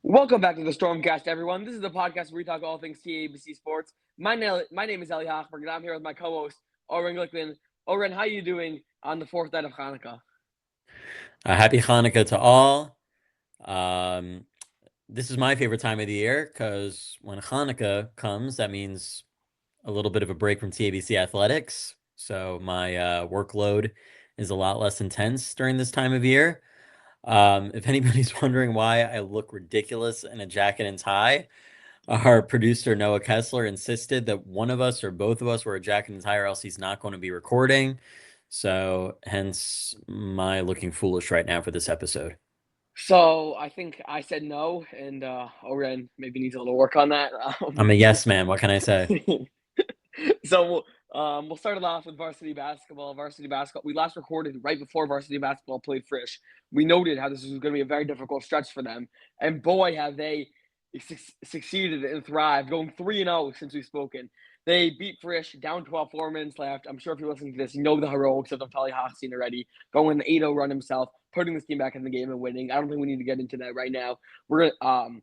Welcome back to the Stormcast, everyone. This is the podcast where we talk all things TABC sports. My name is Eli Hochberg, and I'm here with my co-host, Oren Glickman. Oren, how are you doing on the fourth night of Hanukkah? Happy Hanukkah to all. Um, this is my favorite time of the year because when Hanukkah comes, that means a little bit of a break from TABC athletics. So my workload is a lot less intense during this time of year. If anybody's wondering why I look ridiculous in a jacket and tie, our producer Noah Kessler insisted that one of us or both of us wear a jacket and tie, or else he's not going to be recording. So hence my looking foolish right now for this episode. So I think I said no, and Oren maybe needs a little work on that. I'm a yes man. What can I say? So we'll start it off with varsity basketball. Varsity basketball. We last recorded right before varsity basketball played Frisch. We noted how this was going to be a very difficult stretch for them, and boy, have they succeeded and thrived, going 3-0 since we've spoken. They beat Frisch down 12, 4 minutes left. I'm sure if you're listening to this, you know the heroics of Naftali Hassan already, going the 8-0 run himself, putting this team back in the game and winning. I don't think we need to get into that right now. We're gonna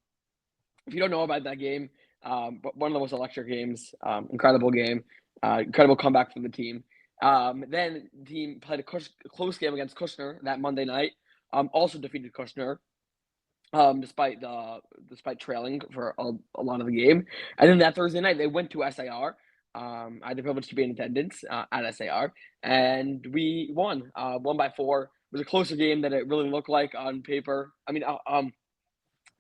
if you don't know about that game, but one of the most electric games, incredible game, incredible comeback from the team. Then the team played a close game against Kushner that Monday night. Also defeated Kushner, despite trailing for a lot of the game. And then that Thursday night they went to SAR. I had the privilege to be in attendance at SAR, and we won by 4. It was a closer game than it really looked like on paper.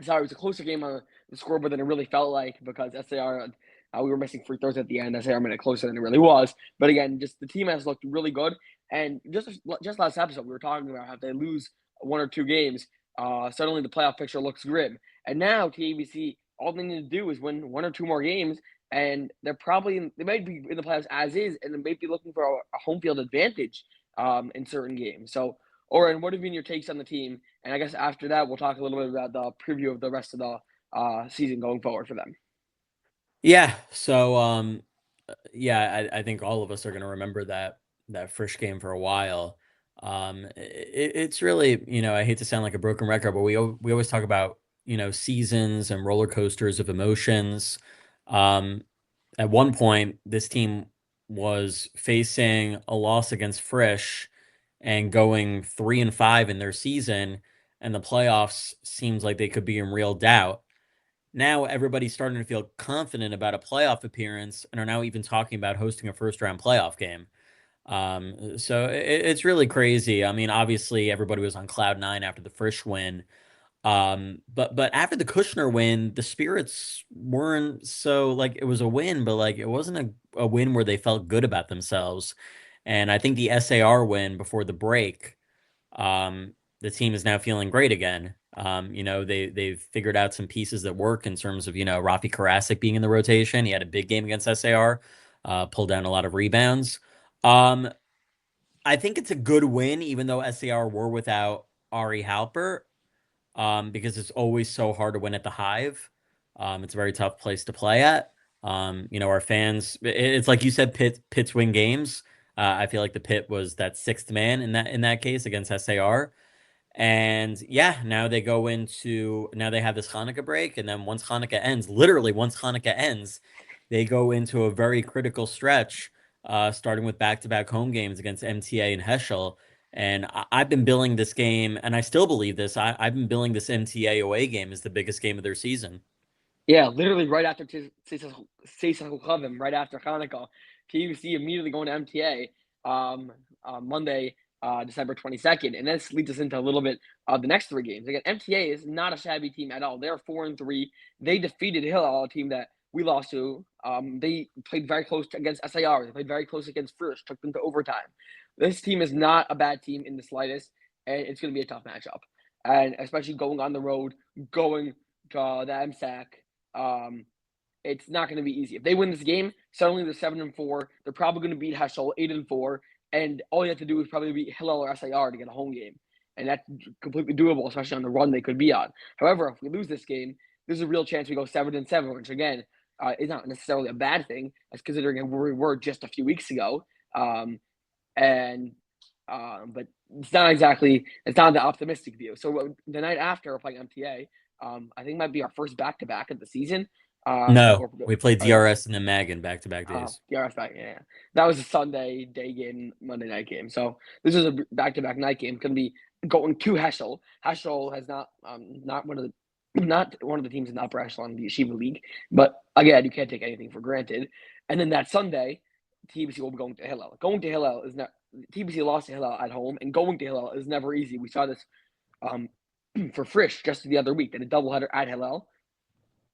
Sorry, it was a closer game on the scoreboard than it really felt like because SAR, we were missing free throws at the end. SAR made it closer than it really was. But again, just the team has looked really good. And just last episode, we were talking about how if they lose one or two games, suddenly the playoff picture looks grim. And now TABC, all they need to do is win one or two more games, and they might be in the playoffs as is, and they might be looking for a home field advantage in certain games. So, Oren, what have been your takes on the team? And I guess after that, we'll talk a little bit about the preview of the rest of the season going forward for them. Yeah. I think all of us are going to remember that Frisch game for a while. It's really, I hate to sound like a broken record, but we always talk about seasons and roller coasters of emotions. Um, at one point, this team was facing a loss against Frisch and going 3-5 in their season, and the playoffs seems like they could be in real doubt. Now everybody's starting to feel confident about a playoff appearance and are now even talking about hosting a first round playoff game. It's really crazy. I mean, obviously everybody was on cloud nine after the Frisch win. But after the Kushner win, the spirits weren't so like it was a win, but like it wasn't a win where they felt good about themselves. And I think the SAR win before the break, the team is now feeling great again. They've figured out some pieces that work in terms of Rafi Karasik being in the rotation. He had a big game against SAR, pulled down a lot of rebounds. Um, I think it's a good win, even though SAR were without Ari Halper, because it's always so hard to win at the Hive. It's a very tough place to play at. Our fans. It's like you said, Pits win games. I feel like the Pit was that sixth man in that case against SAR. And yeah, now they have this Hanukkah break, and then once Hanukkah ends, literally once Hanukkah ends, they go into a very critical stretch, starting with back-to-back home games against MTA and Heschel. And I've been billing this game, and I still believe this. I've been billing this MTA away game as the biggest game of their season. Yeah, literally right after Chavim, right after Hanukkah, TUC immediately going to MTA Monday, December 22nd, and this leads us into a little bit of the next three games. Again, MTA is not a shabby team at all. They're 4-3. They defeated Hillel, a team that we lost to. They played very close against SAR. They played very close against Frisch, took them to overtime. This team is not a bad team in the slightest, and it's going to be a tough matchup. And especially going on the road, going to the MSAC, um, it's not going to be easy. If they win this game, suddenly they're 7-4. They're probably going to beat Heschel 8-4, and all you have to do is probably beat Hillel or SAR to get a home game, and that's completely doable, especially on the run they could be on. However, if we lose this game, there's a real chance we go 7-7, which again is not necessarily a bad thing, as considering where we were just a few weeks ago. And But it's not the optimistic view. So the night after we're playing MTA, I think it might be our first back-to-back of the season. No, Or, we played oh, yeah. DRS and then Magan back-to-back days. DRS back, yeah. That was a Sunday day game, Monday night game. So this is a back-to-back night game. Going to be going to Heschel. Heschel has not one of the teams in the upper echelon of the Yeshiva League, but again, you can't take anything for granted. And then that Sunday, TBC will be going to Hillel. Going to Hillel is not TBC lost to Hillel at home, and going to Hillel is never easy. We saw this for Frisch just the other week. They had a doubleheader at Hillel.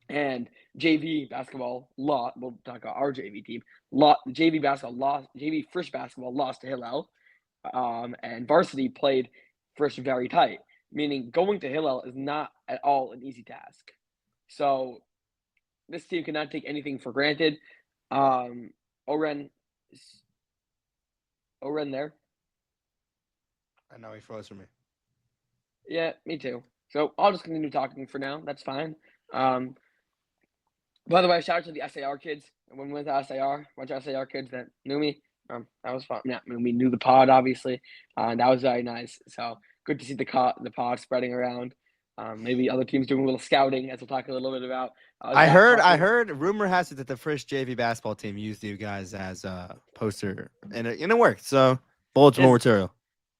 And JV basketball lost. We'll talk about our JV team. JV basketball lost. JV Frisch basketball lost to Hillel, and varsity played Frisch very tight. Meaning going to Hillel is not at all an easy task. So this team cannot take anything for granted. Oren there. I know he froze for me. Yeah, me too. So I'll just continue talking for now. That's fine. By the way, shout out to the SAR kids. When we went to SAR, a bunch of SAR kids that knew me. That was fun. Yeah, we knew the pod, obviously. That was very nice. So good to see the pod spreading around. Maybe other teams doing a little scouting, as we'll talk a little bit about. I heard. Rumor has it that the Frisch JV basketball team used you guys as a poster, and it worked. So bulletin board material.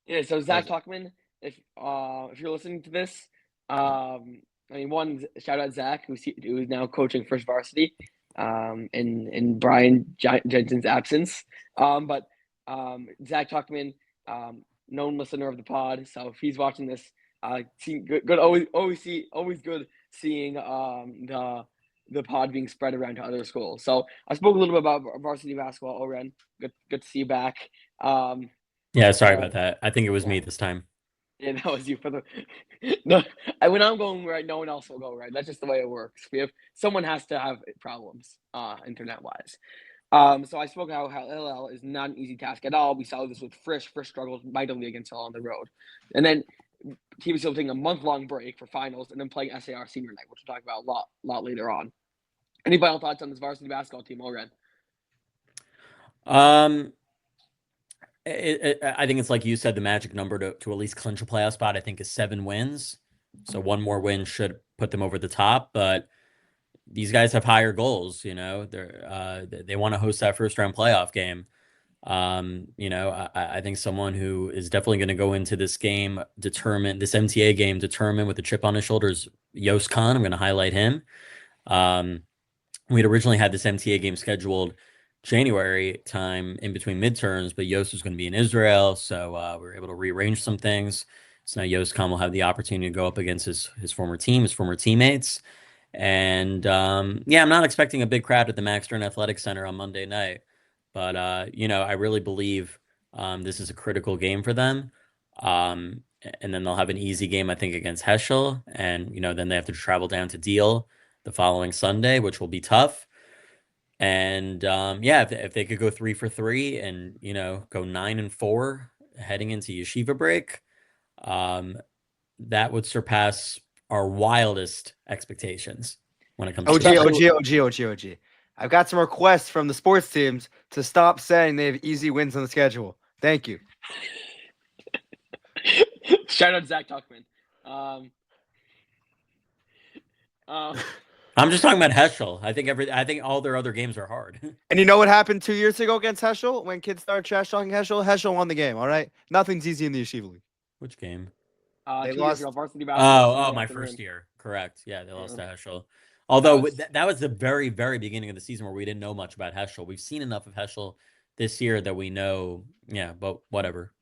Yeah. So Zach Tuckman, if you're listening to this, one shout out Zach, who's now coaching Frisch varsity, in Brian Jensen's absence. But Zach Tuckman, known listener of the pod, so if he's watching this, good. Always good seeing the pod being spread around to other schools. So I spoke a little bit about varsity basketball. Oren, good to see you back. Yeah, sorry about that. I think it was me this time. Yeah, that was you for the. No, when I'm going right, no one else will go right. That's just the way it works. Someone has to have problems, internet wise. So I spoke about how LL is not an easy task at all. We saw this with Frisch. Frisch struggled mightily against Hill on the road, and then TBC will take a month-long break for finals, and then playing SAR senior night, which we'll talk about a lot later on. Any final thoughts on this varsity basketball team, Oren? I think it's like you said, the magic number to at least clinch a playoff spot, I think, is 7 wins. So one more win should put them over the top. But these guys have higher goals. They want to host that first round playoff game. I think someone who is definitely going to go into this MTA game determined with a chip on his shoulders, Yost Khan. I'm going to highlight him. We'd originally had this MTA game scheduled January time in between midterms, but Yost was going to be in Israel, so we were able to rearrange some things. So now Yost Khan will have the opportunity to go up against his former team, his former teammates. And I'm not expecting a big crowd at the Max Stern Athletic Center on Monday night. But, I really believe this is a critical game for them. And then they'll have an easy game, I think, against Heschel. And, then they have to travel down to Deal the following Sunday, which will be tough. And, if they could go 3 for 3 and, go 9-4 heading into Yeshiva break, that would surpass our wildest expectations when it comes to OG. I've got some requests from the sports teams to stop saying they have easy wins on the schedule. Thank you. Shout out Zach Tuckman. I'm just talking about Heschel. I think all their other games are hard. And you know what happened 2 years ago against Heschel? When kids started trash talking Heschel, Heschel won the game, all right? Nothing's easy in the Yeshiva League. Which game? They lost varsity basketball. My first year. Correct. Yeah, they lost to Heschel. Although that was the very, very beginning of the season where we didn't know much about Heschel. We've seen enough of Heschel this year that we know, but whatever.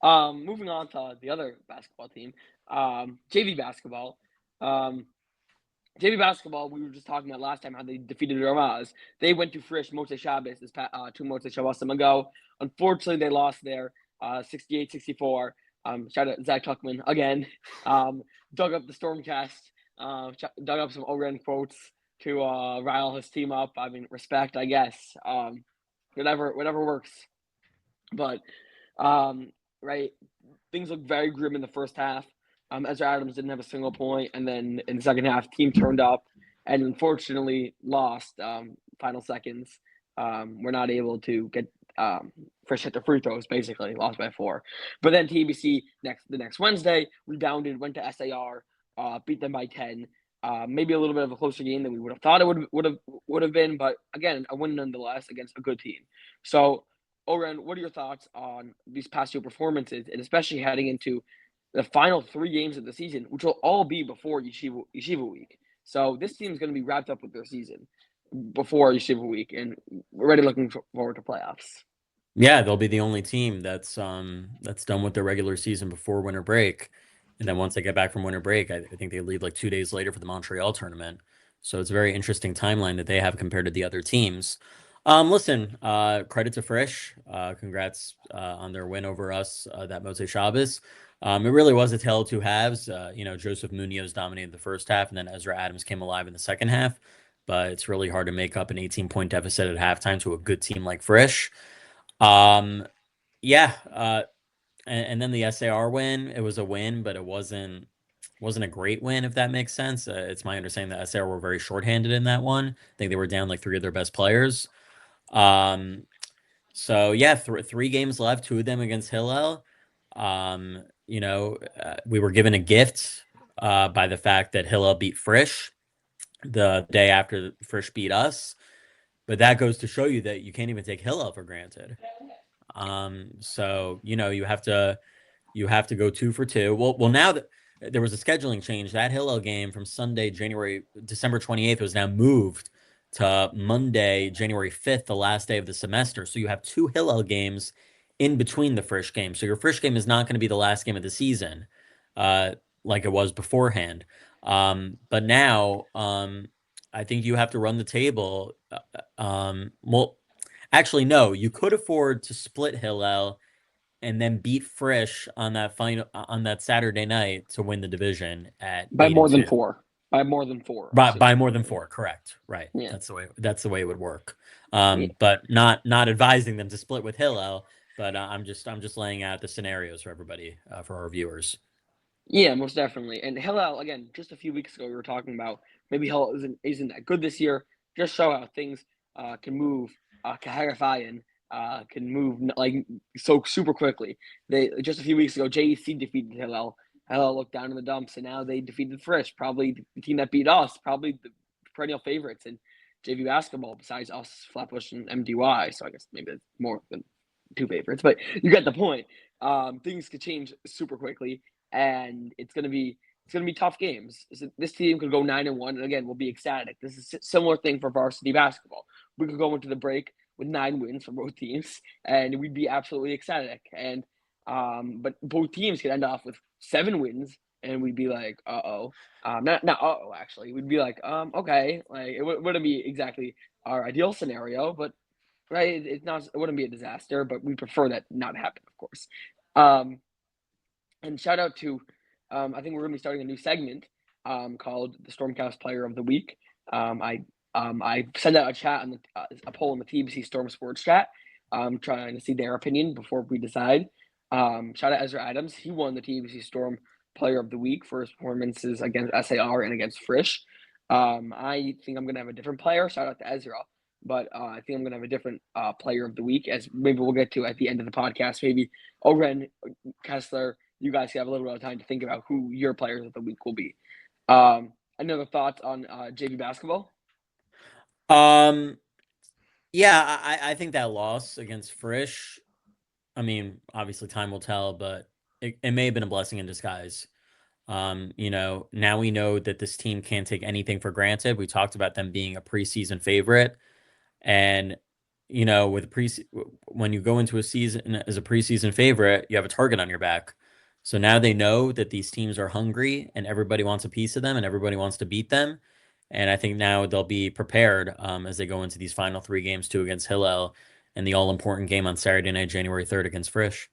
Moving on to the other basketball team, JV basketball. JV basketball, we were just talking about last time how they defeated Ramaz. They went to Frisch Motzei Shabbos this 2 Motzei Shabbosim ago. Unfortunately, they lost there 68-64. Shout out Zach Tuckman again. Dug up the Stormcast. Dug up some Oren quotes to rile his team up. I mean, respect, I guess. Whatever works. But right, things look very grim in the first half. Ezra Adams didn't have a single point, and then in the second half, team turned up and unfortunately lost. Final seconds, we're not able to get Frisch hit the free throws. Basically, lost by 4. But then TBC the next Wednesday rebounded, went to SAR. beat them by 10. Maybe a little bit of a closer game than we would have thought it would have been, but again, a win nonetheless against a good team. So, Oren, what are your thoughts on these past two performances, and especially heading into the final 3 games of the season, which will all be before Yeshiva week? So this team is going to be wrapped up with their season before Yeshiva week, and we're already looking forward to playoffs. Yeah, they'll be the only team that's done with their regular season before winter break. And then once they get back from winter break, I think they leave like 2 days later for the Montreal tournament. So it's a very interesting timeline that they have compared to the other teams. Listen, credit to Frisch. Congrats on their win over us that Moshe Shabbos. It really was a tale of two halves. Joseph Munoz dominated the first half, and then Ezra Adams came alive in the second half. But it's really hard to make up an 18-point deficit at halftime to a good team like Frisch. Yeah, and then the SAR win, it was a win, but it wasn't a great win, if that makes sense. It's my understanding that SAR were very shorthanded in that one. I think they were down like 3 of their best players. So yeah, 3 games left, 2 of them against Hillel. We were given a gift by the fact that Hillel beat Frisch the day after Frisch beat us. But that goes to show you that you can't even take Hillel for granted. So you have to go 2 for 2. Well, now that there was a scheduling change, that Hillel game from Sunday, December 28th was now moved to Monday, January 5th, the last day of the semester. So you have 2 Hillel games in between the Frisch game. So your Frisch game is not going to be the last game of the season, like it was beforehand. But now, I think you have to run the table. Well, actually, no, you could afford to split Hillel and then beat Frisch on that Saturday night to win the division at By more than 8-2. 4. By more than 4. By more than 4, correct. Right. Yeah. That's the way it would work. Yeah. But not advising them to split with Hillel, but I'm just laying out the scenarios for everybody, for our viewers. Yeah, most definitely. And Hillel, again, just a few weeks ago, we were talking about maybe Hillel isn't that good this year. Just show how things can move. Kaharafayan can move like so super quickly. They just a few weeks ago, JEC defeated Hillel. Hillel looked down in the dumps, and now they defeated Frisch, probably the team that beat us, probably the perennial favorites in JV basketball, besides us, Flatbush, and MDY. So I guess maybe it's more than 2 favorites, but you get the point. Things could change super quickly, and it's gonna be tough games. This team could go 9-1, and again, we'll be ecstatic. This is a similar thing for varsity basketball. We could go into the break with 9 wins for both teams, and we'd be absolutely ecstatic. And but both teams could end off with 7 wins, and we'd be like, not actually, we'd be like, okay, like it wouldn't be exactly our ideal scenario, but right, it wouldn't be a disaster, but we prefer that not happen, of course. And shout out to, I think we're going to be starting a new segment called the Stormcast Player of the Week. I sent out a poll in the TABC Storm Sports chat, trying to see their opinion before we decide. Shout out Ezra Adams. He won the TABC Storm Player of the Week for his performances against SAR and against Frisch. I think I'm going to have a different player. Shout out to Ezra. But I think I'm going to have a different player of the week, as maybe we'll get to at the end of the podcast. Maybe Oren, Kessler, you guys can have a little bit of time to think about who your players of the week will be. Any other thoughts on JV basketball? Yeah, I think that loss against Frisch, I mean, obviously time will tell, but it may have been a blessing in disguise. Now we know that this team can't take anything for granted. We talked about them being a preseason favorite. And, when you go into a season as a preseason favorite, you have a target on your back. So now they know that these teams are hungry and everybody wants a piece of them and everybody wants to beat them. And I think now they'll be prepared as they go into these final 3 games, 2 against Hillel and the all-important game on Saturday night, January 3rd against Frisch.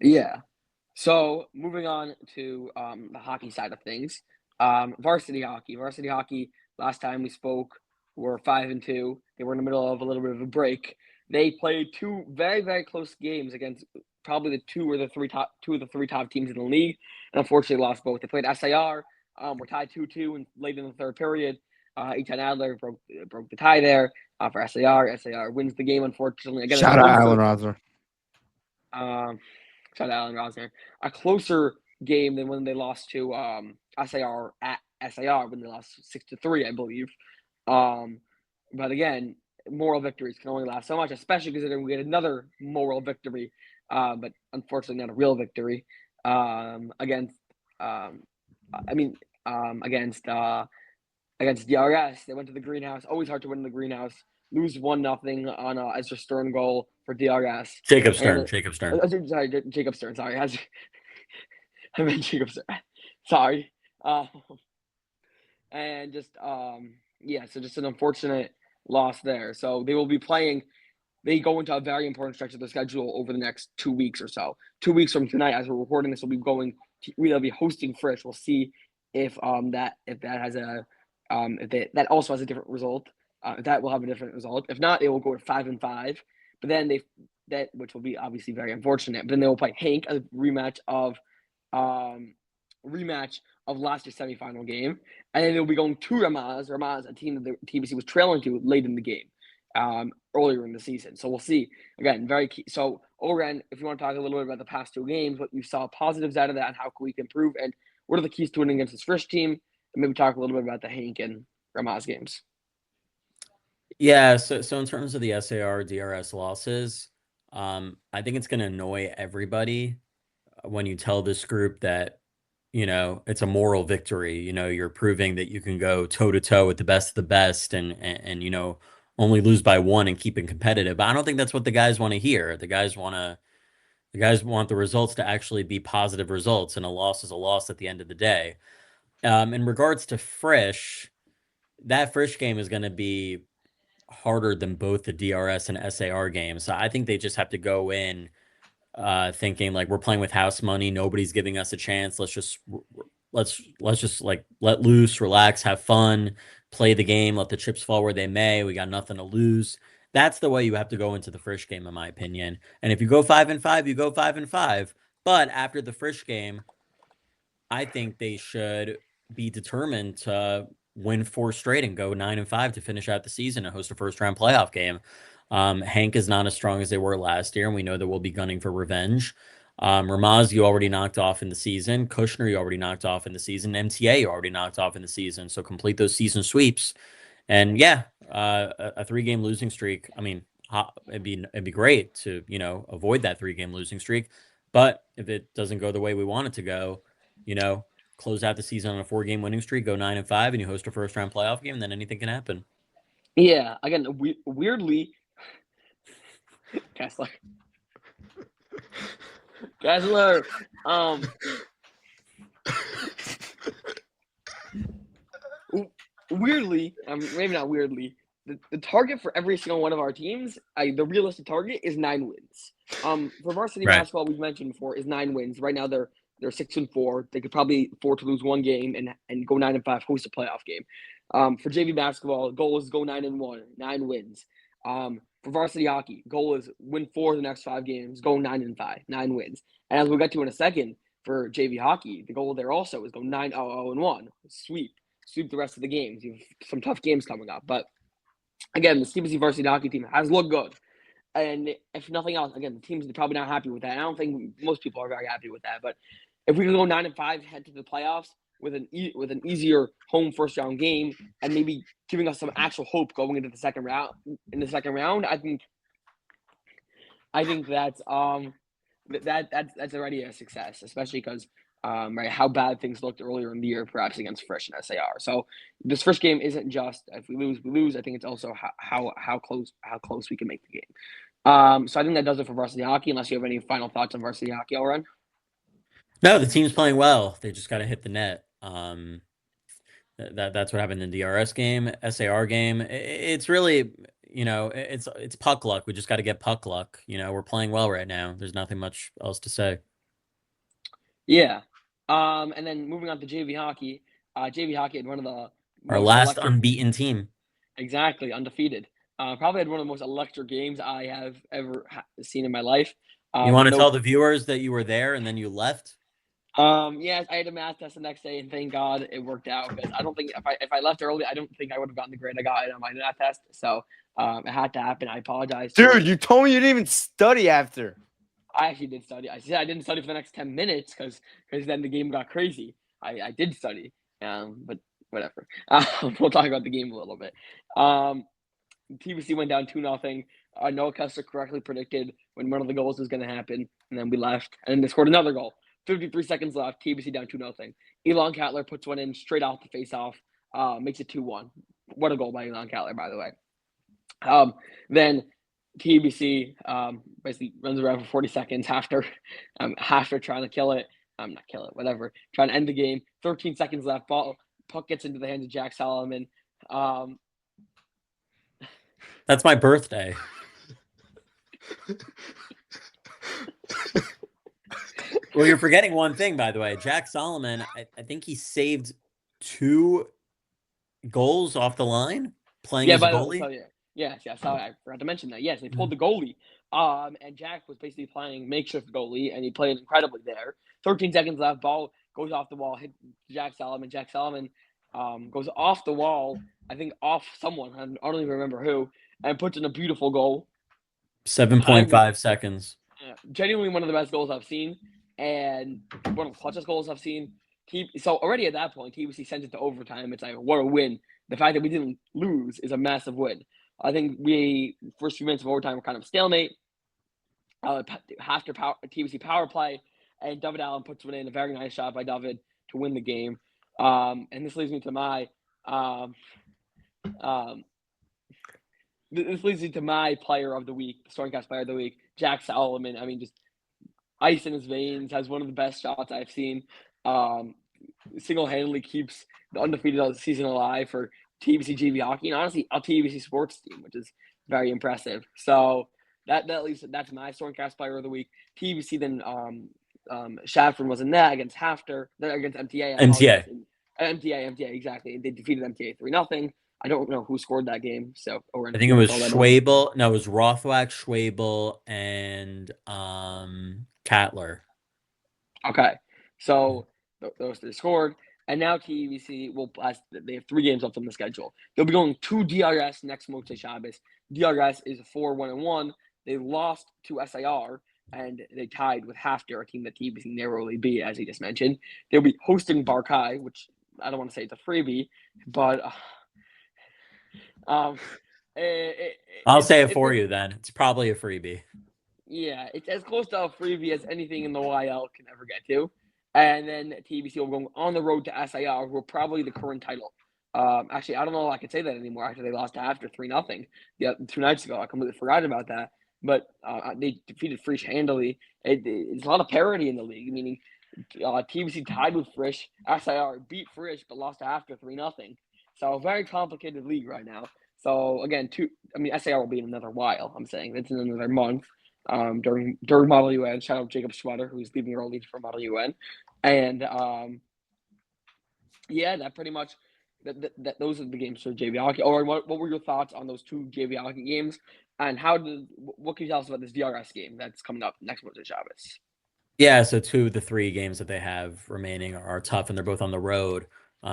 Yeah. So moving on to the hockey side of things, varsity hockey. Varsity hockey, last time we spoke, were 5-2. They were in the middle of a little bit of a break. They played 2 very, very close games against probably the 2 of the 3 top teams in the league, and unfortunately lost both. They played SAR. Were tied 2-2 and late in the third period. Eitan Adler broke the tie there for SAR. SAR wins the game, unfortunately. Again, Shout out Alan Rosner. Shout out Alan Rosner. A closer game than when they lost to SAR at SAR when they lost 6-3, I believe. But again, moral victories can only last so much, especially considering we get another moral victory, but unfortunately not a real victory against. Against DRS. They went to the greenhouse. Always hard to win in the greenhouse. Lose 1-0 on a Ezra Stern goal for DRS. Jacob Stern. And, Jacob Stern. Sorry, Jacob Stern. Sorry, I meant Jacob Stern. Sorry. And just so just an unfortunate loss there. So they will be playing. They go into a very important stretch of the schedule over the next 2 weeks or so. 2 weeks from tonight, as we're recording this, we'll be hosting Frisch. We'll see if that has a that also has a different result. That will have a different result. If not, it will go to 5-5. But then which will be obviously very unfortunate. But then they will play Hank, a rematch of last year's semifinal game, and then they'll be going to Ramaz, a team that the TBC was trailing to late in the game, earlier in the season. So we'll see. Again, very key. So Oren, if you want to talk a little bit about the past 2 games, what you saw positives out of that, and how can we improve, and what are the keys to winning against this Frisch team, and maybe talk a little bit about the Hank and Ramaz games. Yeah, so in terms of the SAR DRS losses, I think it's going to annoy everybody when you tell this group that, it's a moral victory. You're proving that you can go toe to toe with the best of the best and only lose by 1 and keep it competitive. But I don't think that's what the guys want to hear. The guys want the results to actually be positive results, and a loss is a loss at the end of the day. In regards to Frisch, that Frisch game is going to be harder than both the DRS and SAR games. So I think they just have to go in thinking like, we're playing with house money. Nobody's giving us a chance. Let's just like let loose, relax, have fun, play the game, let the chips fall where they may. We got nothing to lose. That's the way you have to go into the Frisch game, in my opinion. And if you go 5-5, you go 5-5. But after the Frisch game, I think they should be determined to win 4 straight and go 9-5 to finish out the season and host a first-round playoff game. Hank is not as strong as they were last year, and we know that we'll be gunning for revenge. Ramaz, you already knocked off in the season. Kushner, you already knocked off in the season. MTA, you already knocked off in the season. So complete those season sweeps. And yeah, a 3-game losing streak. I mean, it'd be great to, avoid that 3-game losing streak. But if it doesn't go the way we want it to go, close out the season on a 4-game winning streak, go 9-5, and you host a first-round playoff game, and then anything can happen. Yeah, again, weirdly, Kessler. Weirdly, maybe not weirdly, the target for every single one of our teams, the realistic target is 9 wins. For varsity basketball, we've mentioned before, is 9 wins. Right now, they're 6-4. They could probably afford to lose 1 game and go 9-5, host a playoff game. For JV basketball, goal is go 9-1, 9 wins. For varsity hockey, goal is win 4 of the next 5 games, go 9-5, 9 wins. And as we'll get to in a second, for JV hockey, the goal there also is go 9-0-1, sweep the rest of the games. You have some tough games coming up, but again, the TBC varsity hockey team has looked good. And if nothing else, again, the team's probably not happy with that. I don't think most people are very happy with that. But if we can go 9-5, head to the playoffs with an easier home first round game, and maybe giving us some actual hope going into the second round. I think that's already a success, especially because how bad things looked earlier in the year, perhaps against Frisch and SAR. So this first game isn't just if we lose, we lose. I think it's also how close we can make the game. So I think that does it for varsity hockey. Unless you have any final thoughts on varsity hockey, Elren? No, the team's playing well. They just got to hit the net. That's what happened in the DRS game, SAR game. It's really, it's puck luck. We just got to get puck luck. We're playing well right now. There's nothing much else to say. Yeah. And then moving on to JV hockey. JV hockey had one of the our last unbeaten team. Exactly, undefeated. Probably had one of the most electric games I have ever seen in my life. You want to tell the viewers that you were there and then you left? Yes, I had a math test the next day, and thank God it worked out, because I don't think if I left early, I don't think I would have gotten the grade I got on my math test. So it had to happen. I apologize. Dude, you told me you didn't even study after. I actually did study. I said I didn't study for the next 10 minutes because then the game got crazy. I did study, but whatever. We'll talk about the game a little bit. TBC went down 2-0. Noah Kessler correctly predicted when one of the goals was going to happen, and then we left, and they scored another goal. 53 seconds left. TBC down 2-0. Elon Cattler puts one in straight off the face-off, makes it 2-1. What a goal by Elon Cattler, by the way. Then TBC basically runs around for 40 seconds after trying to kill it. Not kill it, whatever. Trying to end the game. 13 seconds left. Puck gets into the hands of Jack Solomon. That's my birthday. Well, you're forgetting one thing, by the way. Jack Solomon, I think he saved 2 goals off the line playing as a goalie. So, yes, I forgot to mention that. Yes, they pulled the goalie. And Jack was basically playing makeshift goalie, and he played incredibly there. 13 seconds left. Ball goes off the wall, hit Jack Solomon. Jack Solomon goes off the wall, I think off someone. I don't even remember who, and puts in a beautiful goal. 7.5 seconds. Genuinely one of the best goals I've seen, and one of the clutchest goals I've seen. So already at that point, TBC sent it to overtime. It's like, what a win. The fact that we didn't lose is a massive win. I think first few minutes of overtime were kind of stalemate. After TBC power play, and David Allen puts one in, a very nice shot by David to win the game. And this leads me to my player of the week, Stormcast player of the week, Jack Solomon. I mean, just ice in his veins, has one of the best shots I've seen. Single-handedly keeps the undefeated season alive for TBC JV hockey, and honestly, a TBC sports team, which is very impressive. So that's my Stormcast player of the week. TBC then Shadford was in that against against MTA. MTA, exactly. They defeated MTA 3-0. I don't know who scored that game. So I think it was Schwabel. No, it was Rothwak, Schwabel, and Cattler. Okay, so those 3 scored, and now TBC they have 3 games left on the schedule. They'll be going to DRS next Motzei Shabbos. DRS is 4-1-1. They lost to SIR, and they tied with Hafter, a team that TBC narrowly beat, as he just mentioned. They'll be hosting Barkai, which I don't want to say it's a freebie, but I'll say it for you then. It's probably a freebie. Yeah, it's as close to a freebie as anything in the YL can ever get to. And then TBC will go on the road to SIR, who are probably the current title. Actually, I don't know if I can say that anymore after they lost to Hafter 3-0. 2 nights ago. I completely forgot about that. But they defeated Frisch handily. It's a lot of parity in the league, meaning TBC tied with Frisch. SIR beat Frisch, but lost to Hafter 3-0. So a very complicated league right now. So again, SIR will be in another while. I'm saying it's in another month. During Model UN, shout out Jacob Schwetter, who's leaving early for Model UN, and that pretty much that those are the games for JV hockey. Or what were your thoughts on those 2 JV hockey games, and what can you tell us about this DRS game that's coming up next month at Shabbos? Yeah, so 2 of the 3 games that they have remaining are tough, and they're both on the road.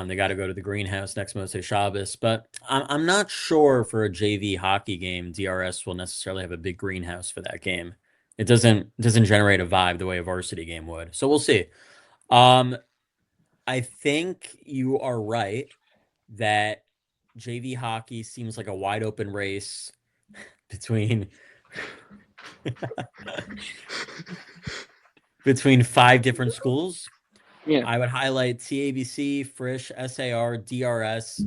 They got to go to the greenhouse next Motzei Shabbos, but I'm not sure for a JV hockey game DRS will necessarily have a big greenhouse for that game. It doesn't generate a vibe the way a varsity game would. So we'll see. I think you are right that JV hockey seems like a wide open race between 5 different schools. Yeah, I would highlight TABC, Frisch, SAR, DRS,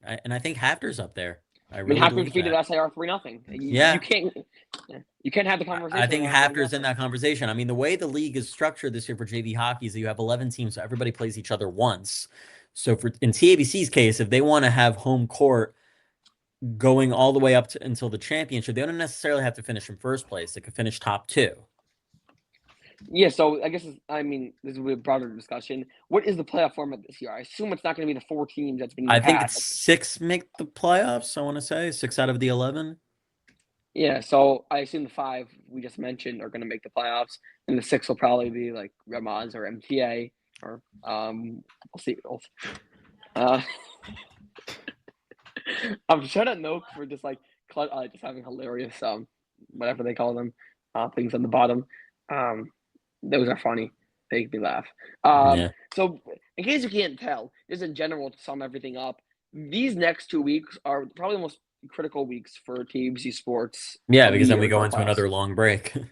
and I think Hafter's up there. I mean, Hafter defeated SIR 3-0. You can't have the conversation. I think Hafter's in that conversation. I mean, the way the league is structured this year for JV hockey is that you have 11 teams, so everybody plays each other once. So in TABC's case, if they want to have home court going all the way up until the championship, they don't necessarily have to finish in first place. They could finish top 2. Yeah, so I guess this will be a broader discussion. What is the playoff format this year? I assume it's not going to be the 4 teams that's been. I think it's 6 make the playoffs. I want to say 6 out of the 11. Yeah, so I assume the 5 we just mentioned are going to make the playoffs, and the 6 will probably be like Ramaz or MTA, or we'll see. I'm shout out Noak for just having hilarious whatever they call them things on the bottom. Those are funny. They make me laugh. Yeah. So in case you can't tell, just in general to sum everything up, these next 2 weeks are probably the most critical weeks for TABC sports Yeah, of the because then year we in go our into class. another long break. And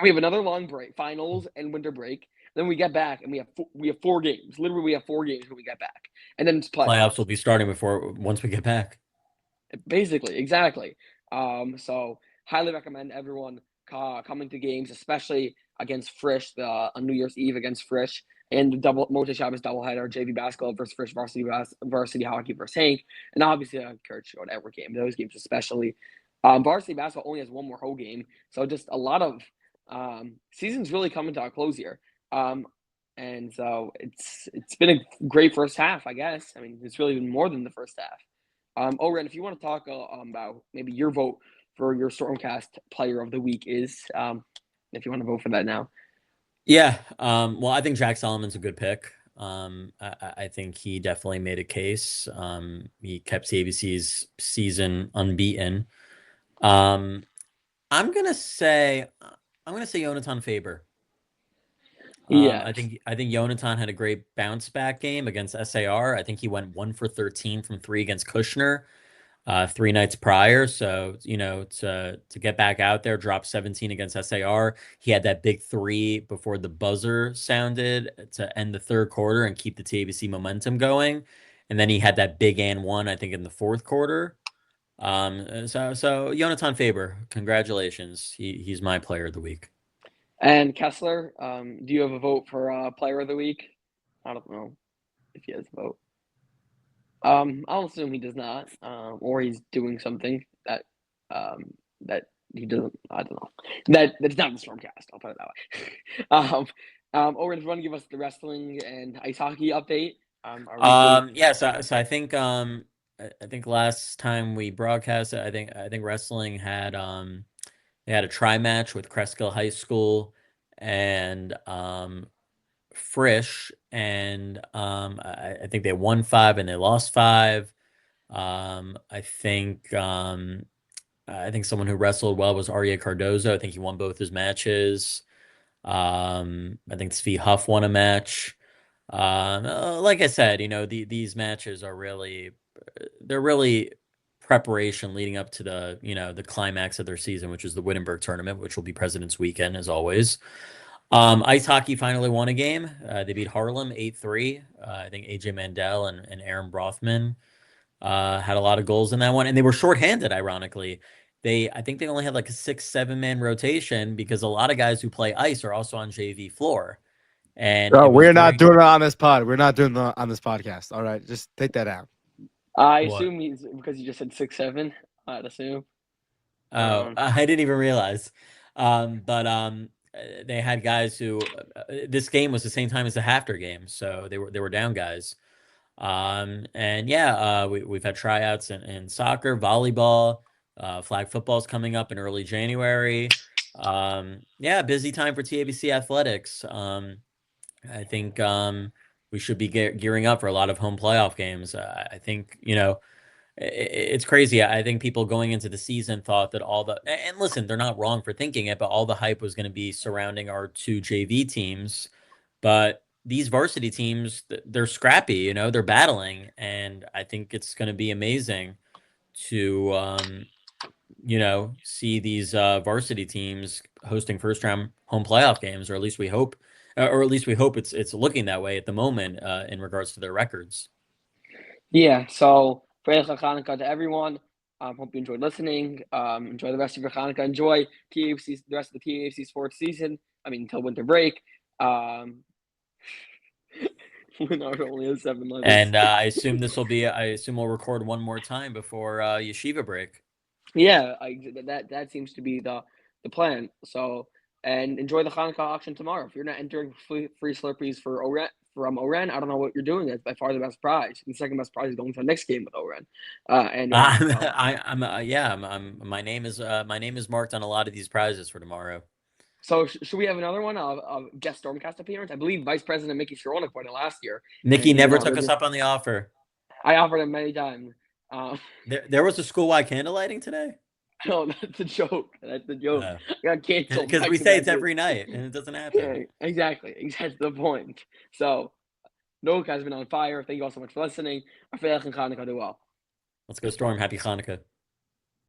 we have another long break, finals and winter break. Then we get back and we have 4 games. Literally, we have 4 games when we get back, and then it's Playoffs playoffs. will be starting once we get back. Basically, exactly. So highly recommend everyone coming to games, especially against Frisch on New Year's Eve against Frisch, and the double Mote Shabbos doubleheader, JV basketball versus Frisch varsity hockey versus Hank, and obviously I encourage you to go to every game. Those games especially. Varsity basketball only has one more whole game, so just a lot of season's really coming to a close here. And so it's been a great first half, I guess. I mean, it's really been more than the first half. Oren, if you want to talk about maybe your vote for your Stormcast Player of the Week is, if you want to vote for that now. Yeah. Well, I think Jack Solomon's a good pick. I think he definitely made a case. He kept TABC's season unbeaten. Um, I'm gonna say Jonathan Faber. I Yes. think Jonathan had a great bounce back game against SAR. I think he went 1 for 13 from 3 against Kushner 3 nights prior. So, to get back out there, drop 17 against SAR. He had that big 3 before the buzzer sounded to end the third quarter and keep the TABC momentum going. And then he had that big and 1, I think, in the fourth quarter. So Jonathan Faber, congratulations. He's my player of the week. And Kessler, do you have a vote for Player of the Week? I don't know if he has a vote. I'll assume he does not, or he's doing something that he doesn't. I don't know. That's not the Stormcast. I'll put it that way. Oren, if you want to give us the wrestling and ice hockey update, our weekly. Yeah, so I think last time we broadcast it, I think wrestling had they had a tri match with Cresskill High School and Frisch, and I think they won 5 and they lost 5. I think someone who wrestled well was Aria Cardozo. I think he won both his matches. I think Svi Huff won a match. Like I said, these matches are they're really preparation leading up to the climax of their season, which is the Wittenberg tournament, which will be President's Weekend as always. Ice hockey finally won a game. They beat Harlem 8-3. I think AJ Mandel and Aaron Brothman had a lot of goals in that one, and they were shorthanded. Ironically, I think they only had like a 6-7 man rotation because a lot of guys who play ice are also on JV floor, and Bro, it was we're not during doing it on this pod. We're not doing it on this podcast. All right, just take that out. I what? assume he's because you just said 6-7. I'd assume. Oh, I didn't even realize. But they had guys who this game was the same time as the Hafter game, so they were down guys. And yeah, we've had tryouts in soccer, volleyball, flag football's coming up in early January. Yeah, busy time for TABC athletics. I think we should be gearing up for a lot of home playoff games. I think it's crazy. I think people going into the season thought that and listen, they're not wrong for thinking it, but all the hype was going to be surrounding our 2 JV teams. But these varsity teams, they're scrappy, they're battling. And I think it's going to be amazing to, see these varsity teams hosting first round home playoff games, or at least we hope, it's looking that way at the moment in regards to their records. Yeah. So for Hanukkah to everyone. Hope you enjoyed listening. Enjoy the rest of your Hanukkah. Enjoy the rest of the TAFC sports season. I mean, until winter break. Winard only has 7 letters. And I assume we'll record one more time before yeshiva break. Yeah, that seems to be the plan. So, and enjoy the Hanukkah auction tomorrow. If you're not entering free Slurpees for from Oren, I don't know what you're doing. That's by far the best prize. The second best prize is going to the next game with Oren. My name is marked on a lot of these prizes for tomorrow. So should we have another one of guest Stormcast appearance? I believe Vice President Mickey Sharonik won it last year. Mickey never took us up on the offer. I offered him many times. There was a school-wide candlelighting today? No, that's the joke. That's the joke. Uh, I got canceled. Because we say it's every night and it doesn't happen. Yeah, exactly. That's the point. So, Noak has been on fire. Thank you all so much for listening. I feel like Hanukkah do well. Let's go Storm. Happy Hanukkah.